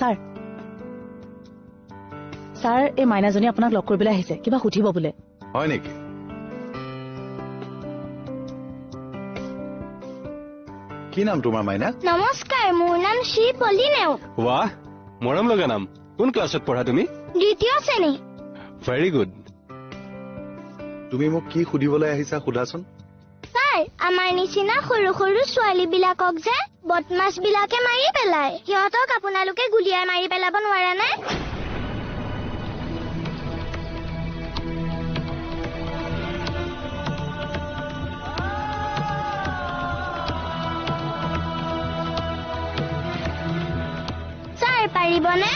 sir sir এই মাইনাজনী আপোনাক লগ কৰিবলৈ আহিছে কিবা সুধিব বোলে হয় নেকি কি নাম তোমাৰ মাইনা নমস্কাৰ মোৰ নাম শ্ৰী পল্লী নেওগ वाह মৰম লগা নাম কোন ক্লাছত পঢ়া তুমি দ্বিতীয় শ্ৰেণী ভেৰি গুড তুমি মোক কি সুধিবলৈ আহিছা সোধাচোন ছাৰ আমাৰ নিচিনা সৰু সৰু ছোৱালী বিলাকক যে বদমাছ বিলাকে মাৰি পেলায় সিহঁতক আপোনালোকে গুলিয়াই মাৰি পেলাব নোৱাৰে নে ছাৰ পাৰিবনে